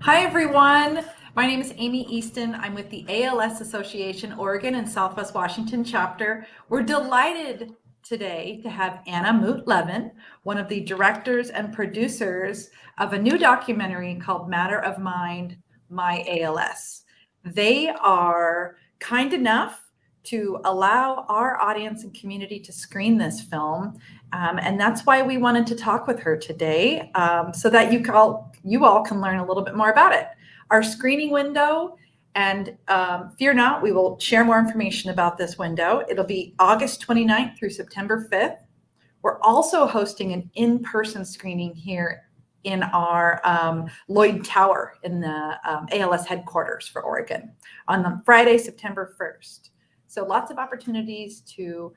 Hi, everyone. My name is Amy Easton. I'm with the ALS Association Oregon and Southwest Washington chapter. We're delighted today to have Anna Moot-Levin, one of the directors and producers of a new documentary called Matter of Mind, My ALS. They are kind enough to allow our audience and community to screen this film. And that's why we wanted to talk with her today, so that you all can learn a little bit more about it. Our screening window, and fear not, we will share more information about this window. It'll be August 29th through September 5th. We're also hosting an in-person screening here in our Lloyd Tower in the ALS headquarters for Oregon on the Friday, September 1st. So lots of opportunities to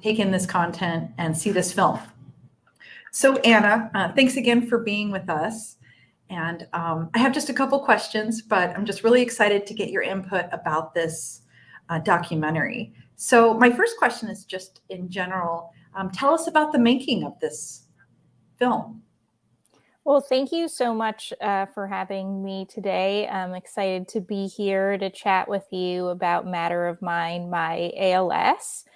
take in this content and see this film. So Anna, thanks again for being with us. And I have just a couple questions, but I'm just really excited to get your input about this documentary. So my first question is just in general, tell us about the making of this film. Well, thank you so much for having me today. I'm excited to be here to chat with you about Matter of Mind, My ALS.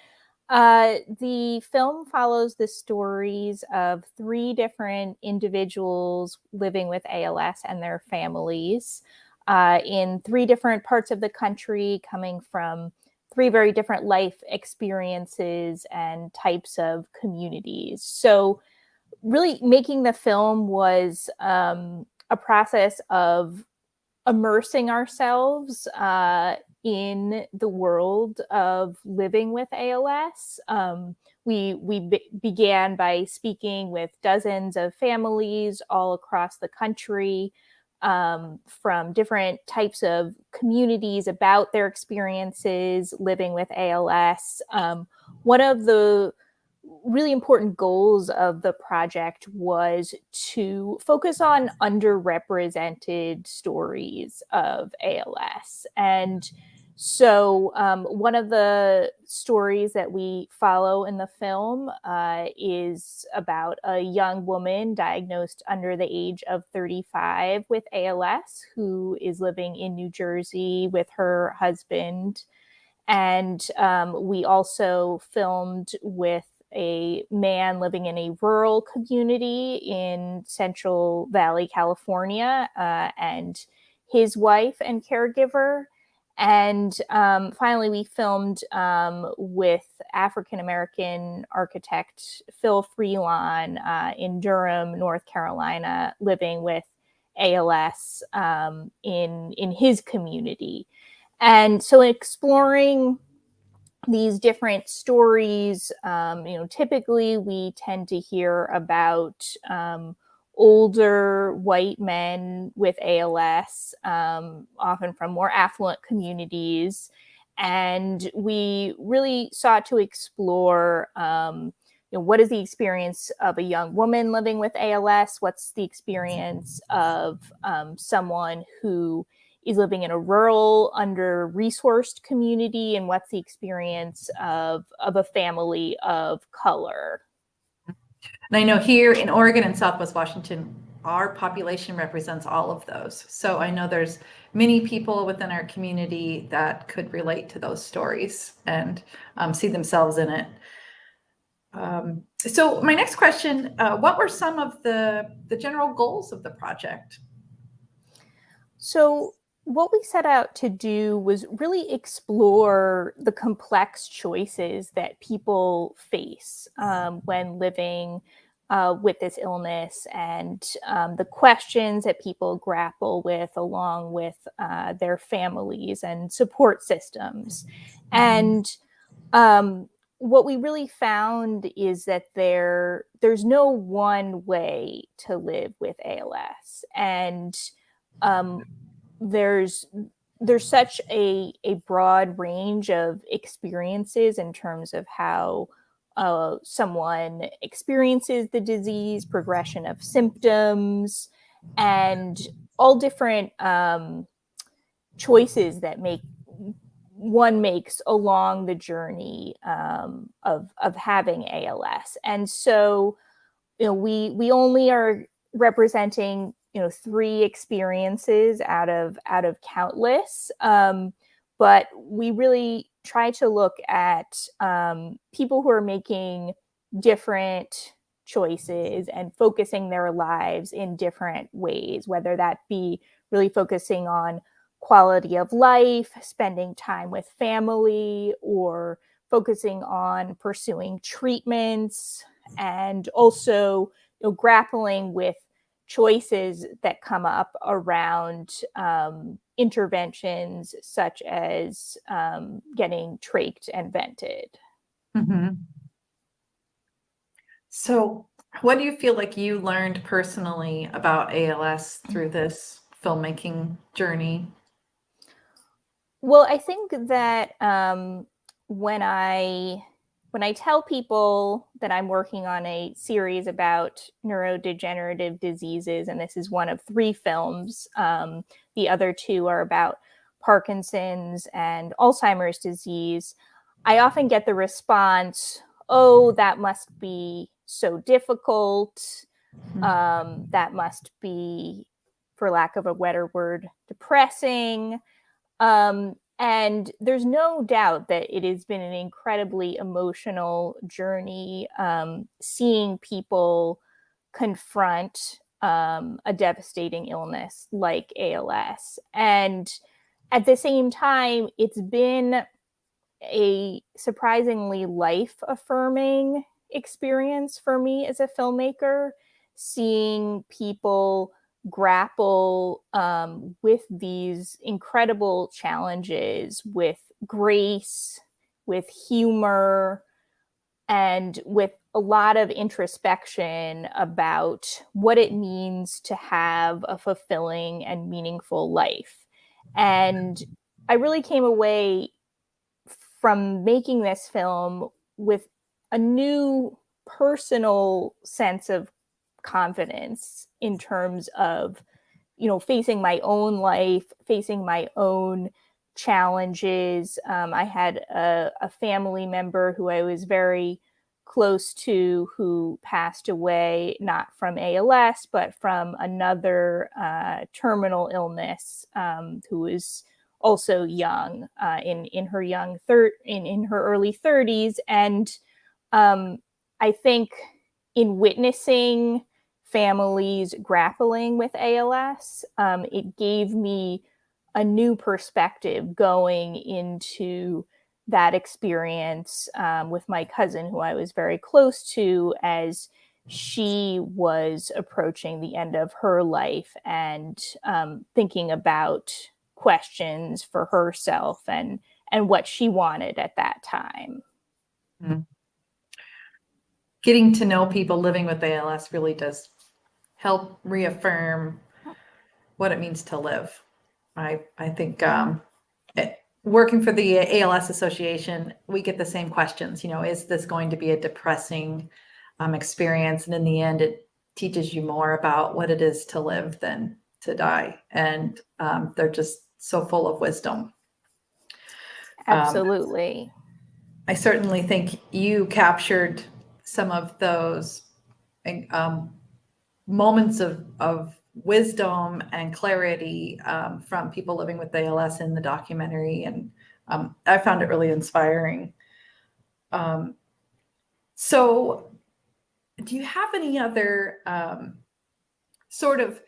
The film follows the stories of three different individuals living with ALS and their families in three different parts of the country, coming from three very different life experiences and types of communities. So really making the film was a process of immersing ourselves in the world of living with ALS. We began by speaking with dozens of families all across the country, from different types of communities about their experiences living with ALS. One of the really important goals of the project was to focus on underrepresented stories of ALS. And so one of the stories that we follow in the film is about a young woman diagnosed under the age of 35 with ALS, who is living in New Jersey with her husband. And we also filmed with a man living in a rural community in Central Valley, California, and his wife and caregiver. And finally, we filmed with African American architect Phil Freelon in Durham, North Carolina, living with ALS in his community. And so exploring these different stories, typically we tend to hear about older white men with ALS, often from more affluent communities. And we really sought to explore what is the experience of a young woman living with ALS? What's the experience of someone who is living in a rural, under-resourced community, and what's the experience of a family of color? And I know here in Oregon and Southwest Washington, our population represents all of those. So I know there's many people within our community that could relate to those stories and see themselves in it. So my next question, what were some of the general goals of the project? So what we set out to do was really explore the complex choices that people face when living with this illness, and the questions that people grapple with along with their families and support systems. And what we really found is that there's no one way to live with ALS. And there's such a broad range of experiences in terms of how someone experiences the disease, progression of symptoms, and all different choices that one makes along the journey of having ALS. And so, we only are representing 3 experiences out of countless. But we really try to look at people who are making different choices and focusing their lives in different ways, whether that be really focusing on quality of life, spending time with family, or focusing on pursuing treatments, and also grappling with choices that come up around interventions such as getting trached and vented. Mhm. So, what do you feel like you learned personally about ALS through this filmmaking journey? Well, I think that when I tell people that I'm working on a series about neurodegenerative diseases, and this is one of 3 films, the other 2 are about Parkinson's and Alzheimer's disease, I often get the response, "Oh, that must be so difficult. That must be, for lack of a better word, depressing." And there's no doubt that it has been an incredibly emotional journey, seeing people confront a devastating illness like ALS. And at the same time, it's been a surprisingly life affirming experience for me as a filmmaker, seeing people grapple with these incredible challenges with grace, with humor, and with a lot of introspection about what it means to have a fulfilling and meaningful life. And I really came away from making this film with a new personal sense of confidence in terms of facing my own life, facing my own challenges. I had a family member who I was very close to who passed away, not from ALS, but from another terminal illness, who was also young, in her in her early 30s. And I think in witnessing families grappling with ALS, it gave me a new perspective going into that experience with my cousin, who I was very close to, as she was approaching the end of her life and thinking about questions for herself and what she wanted at that time. Mhm. Getting to know people living with ALS really does help reaffirm what it means to live. I think working for the ALS Association, we get the same questions. Is this going to be a depressing experience? And in the end, it teaches you more about what it is to live than to die. And they're just so full of wisdom. Absolutely. I certainly think you captured some of those moments of wisdom and clarity from people living with ALS in the documentary. And I found it really inspiring. So do you have any other sort of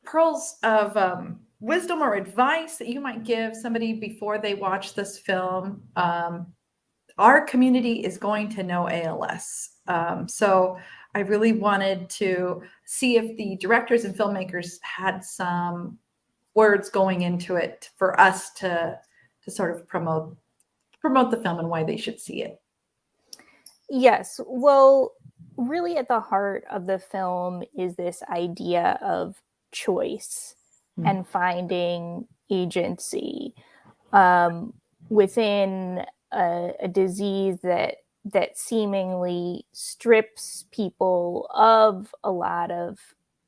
pearls of wisdom or advice that you might give somebody before they watch this film? Our community is going to know ALS. So I really wanted to see if the directors and filmmakers had some words going into it for us to sort of promote the film and why they should see it. Yes. Well, really at the heart of the film is this idea of choice and finding agency within a disease that seemingly strips people of a lot of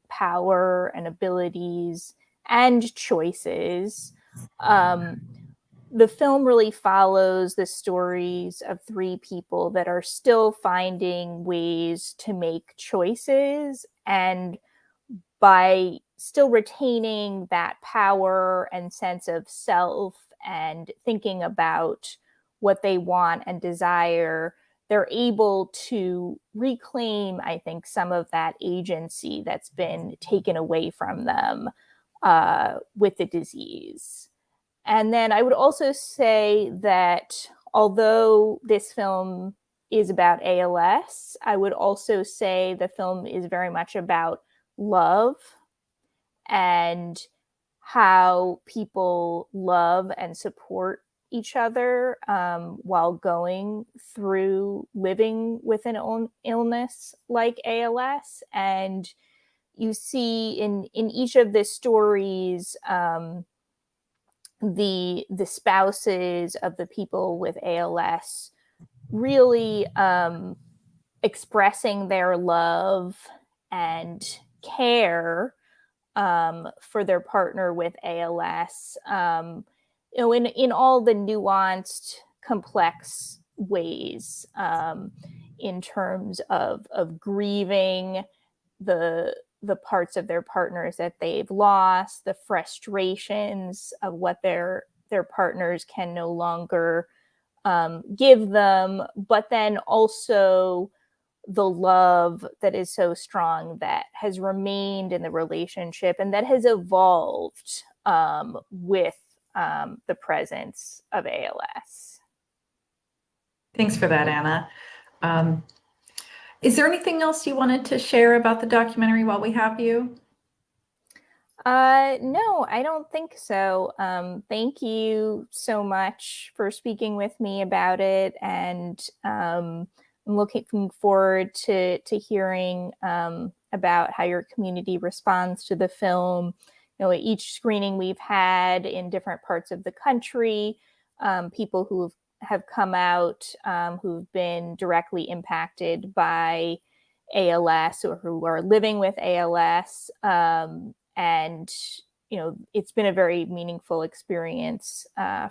power and abilities and choices. The film really follows the stories of 3 people that are still finding ways to make choices, and by still retaining that power and sense of self and thinking about what they want and desire, they're able to reclaim, I think, some of that agency that's been taken away from them with the disease. And then I would also say that although this film is about ALS, I would also say the film is very much about love and how people love and support each other while going through living with an illness like ALS. And you see in each of the stories, the spouses of the people with ALS really expressing their love and care for their partner with ALS, in all the nuanced, complex ways, in terms of grieving the parts of their partners that they've lost, the frustrations of what their partners can no longer give them, but then also the love that is so strong that has remained in the relationship and that has evolved with the presence of ALS. Thanks for that, Anna. Is there anything else you wanted to share about the documentary while we have you? No, I don't think so. Thank you so much for speaking with me about it, and I'm looking forward to hearing about how your community responds to the film. At each screening we've had in different parts of the country, people who have come out who've been directly impacted by ALS or who are living with ALS. And it's been a very meaningful experience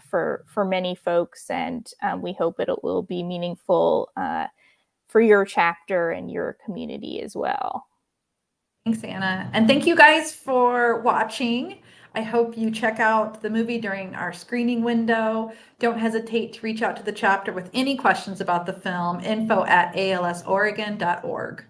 for many folks, and we hope it will be meaningful for your chapter and your community as well. Thanks, Anna. And thank you guys for watching. I hope you check out the movie during our screening window. Don't hesitate to reach out to the chapter with any questions about the film, info@alsoregon.org.